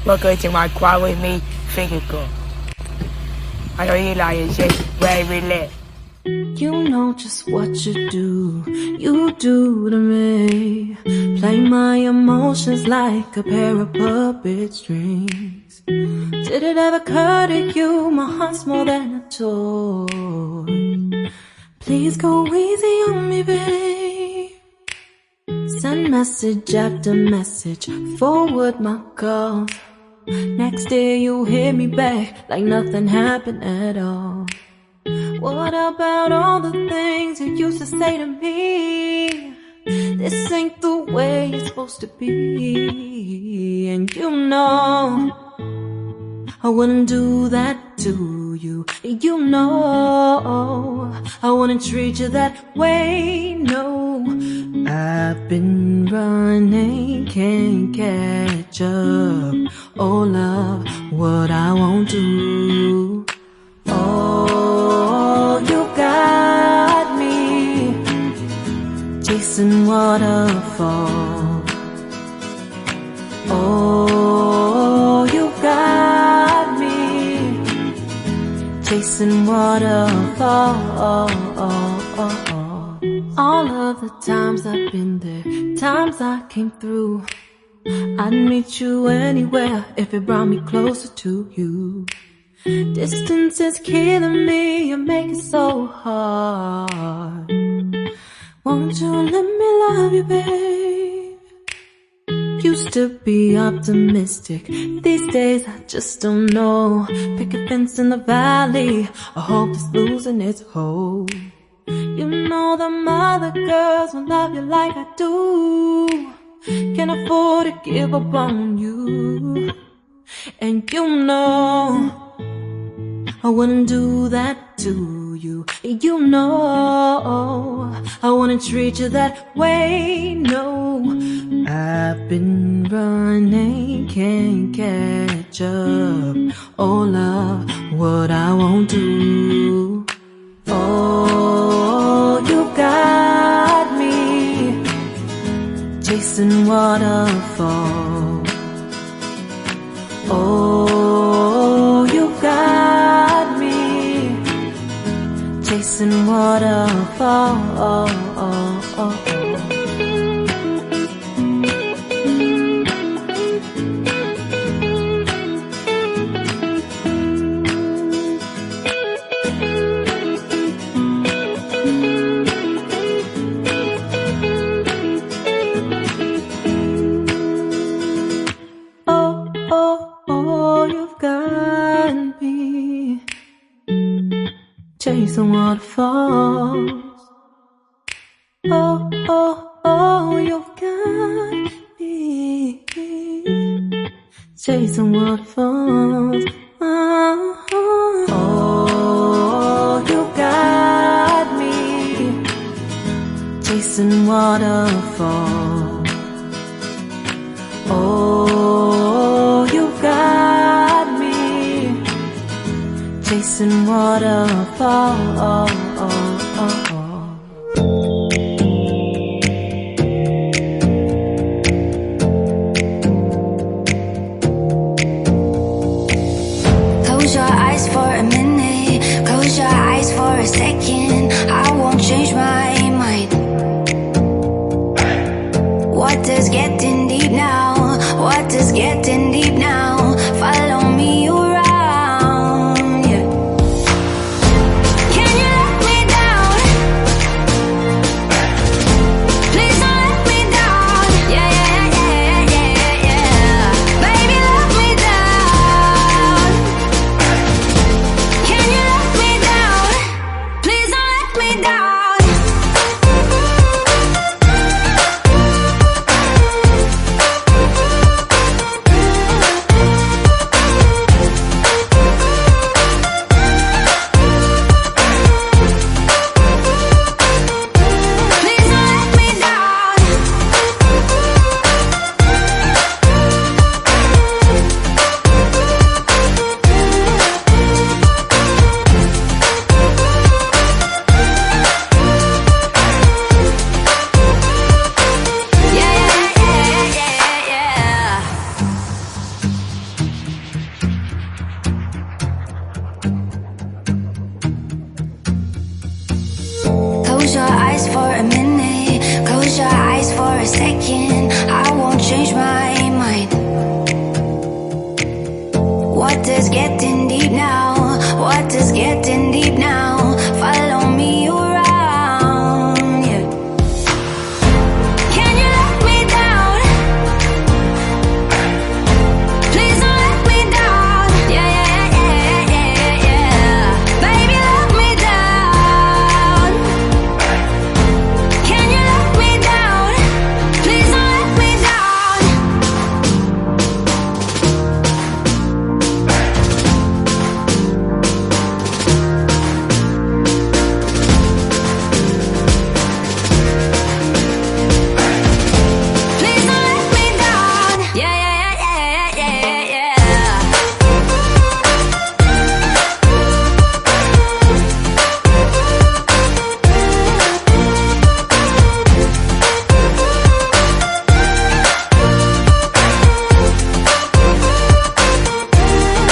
Welcome to my quad with me finger girl. I know you like it, shit, very lit. You know just what you do to me. Play my emotions like a pair of puppet strings. Did it ever occur to you my heart's more than a toy? Please go easy on me, babe. Send message after message, forward my calls. Next day you hit me back like nothing happened at all. What about all the things you used to say to me? This ain't the way it's supposed to be. And you know I wouldn't do that to you. You know I wouldn't treat you that way, no. I've been running, can't catch up. Oh love, what I won't do. Oh, you got me chasing waterfalls. Oh, you got me chasing waterfalls. All of the times I've been there, times I came through, I'd meet you anywhere if it brought me closer to you. Distance is killing me, you make it so hard. Won't you let me love you, babe? Used to be optimistic, these days I just don't know. Pick a fence in the valley, I hope it's losing its hold. You know them other girls won't love you like I do. Can't afford to give up on you. And you know I wouldn't do that to you. You know I wouldn't treat you that way, no. I've been running, can't catch up. Oh love, what I won't do. Oh, you got me chasing waterfalls. Oh, you got me chasing waterfalls. Chasing waterfalls. Oh, oh, oh, you got me chasing waterfalls. Oh, oh, you got me chasing waterfalls. Oh, you got me chasing waterfalls. Close your eyes for a minute, close your eyes for a second. I won't change my mind. Water's getting deep now, water's getting deep now. Follow me around, yeah. Can you let me down? Please don't let me down. Yeah, yeah, yeah, yeah, yeah, yeah. Baby, let me down. for a minute. Close your eyes for a second. I won't change my mind. What does getting deep now? What does getting deep now? Follow me around, yeah. Can you let me down? Please don't let me down. Yeah, yeah, yeah, yeah, yeah, yeah. Baby, let me down. Can you let me down? Please don't let me down. Please don't let me down. Yeah, yeah, yeah, yeah, yeah, yeah.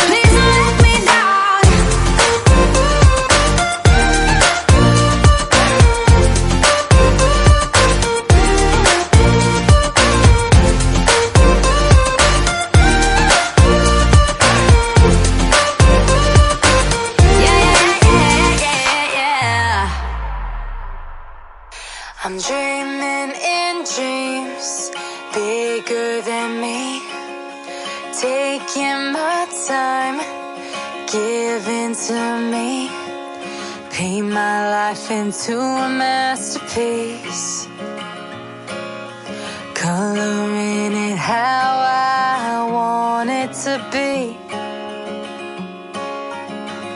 Please don't let me down. Yeah, yeah, yeah, yeah, yeah. I'm dreaming in dreams bigger than me. Taking my time, giving to me. Paint my life into a masterpiece. Coloring it how I want it to be.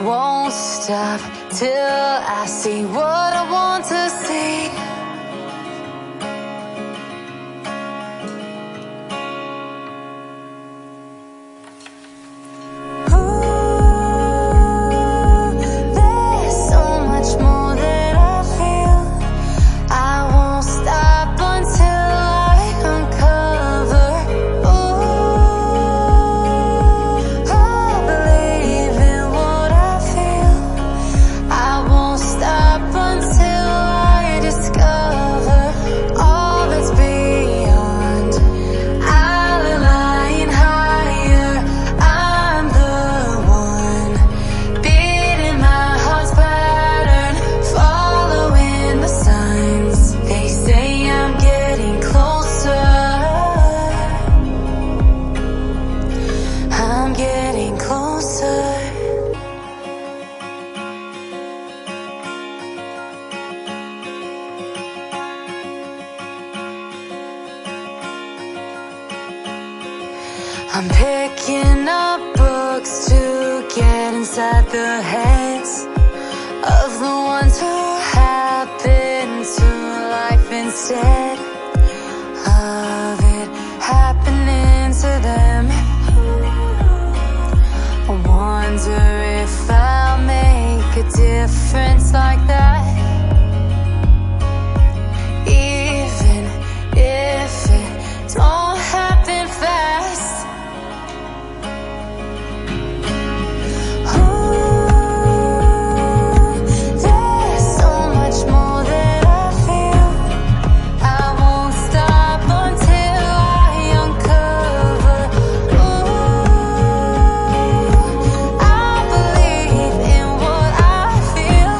Won't stop till I see what I want to see. Ooh, there's so much more that I feel. I won't stop until I uncover. Ooh, I believe in what I feel. I won't stop until I discover all that's beyond. I'll align higher. I'm the one beating my heart's pattern, following the signs. They say I'm getting closer. I'm getting closer. I'm picking up books to get inside the heads of the ones who happen to life instead of it happening to them. I wonder if I'll make a difference like that. Even if it don't happen fast. Ooh, there's so much more that I feel. I won't stop until I uncover. Ooh, I believe in what I feel.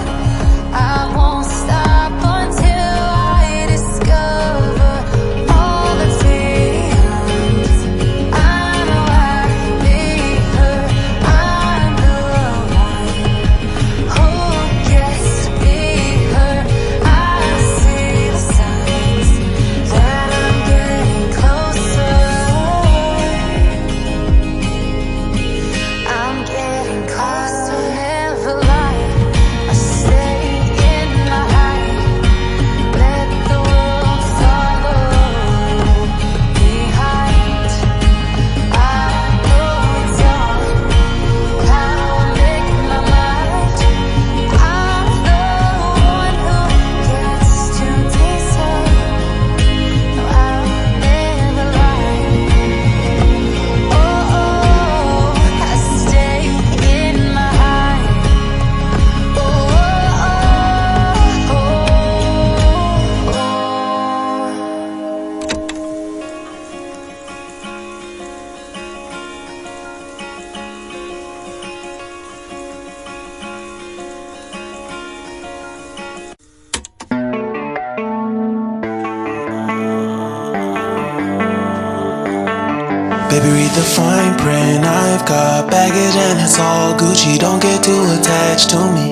read the fine print. I've got baggage and it's all Gucci. Don't get too attached to me.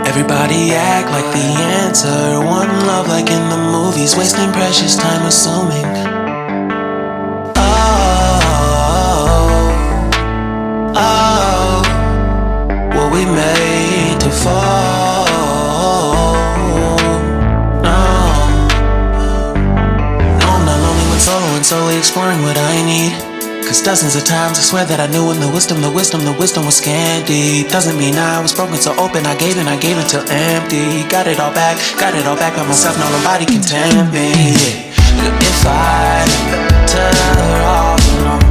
Everybody act like the answer. One love like in the movies, wasting precious time assuming. Oh, were we made to fall? No, I'm not lonely when solo and solely exploring what I need. Cause dozens of times I swear that I knew when the wisdom was scanty. Doesn't mean I was broken so open, I gave it till empty. Got it all back by myself, now nobody can tempt me. If I better off alone,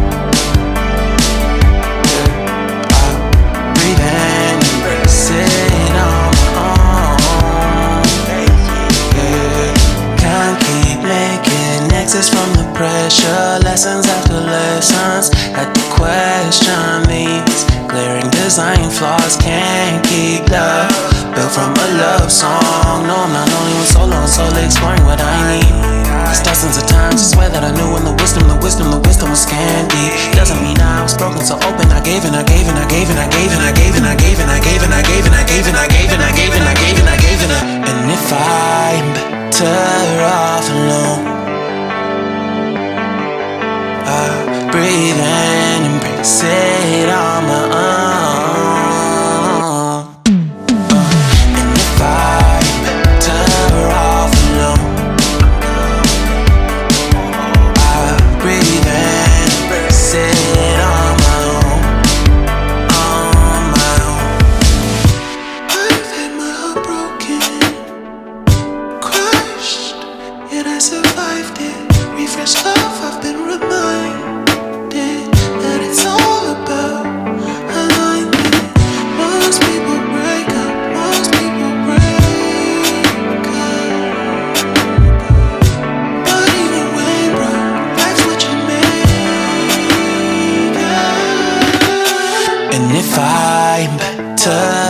breathe in, embrace it on my own. Can't keep making exits from the pressure. Lessons after lessons, had to question these glaring design flaws. Can't keep love built from a love song. No, I'm not only with solo and solely exploring what I need. Cause dozens of times I swear that I knew when the wisdom was scanty. Doesn't mean I was broken so open, I gave it. And if I'm better off alone, I breathe in, embrace it on my own. And if I'm better off alone, I breathe in, embrace it on my own. On my own. I've had my heart broken, crushed, yet I survived it. Refresh love, I've been reminded that it's all about alignment. Most people break up, but even when broke, life's what you make it. And if I'm better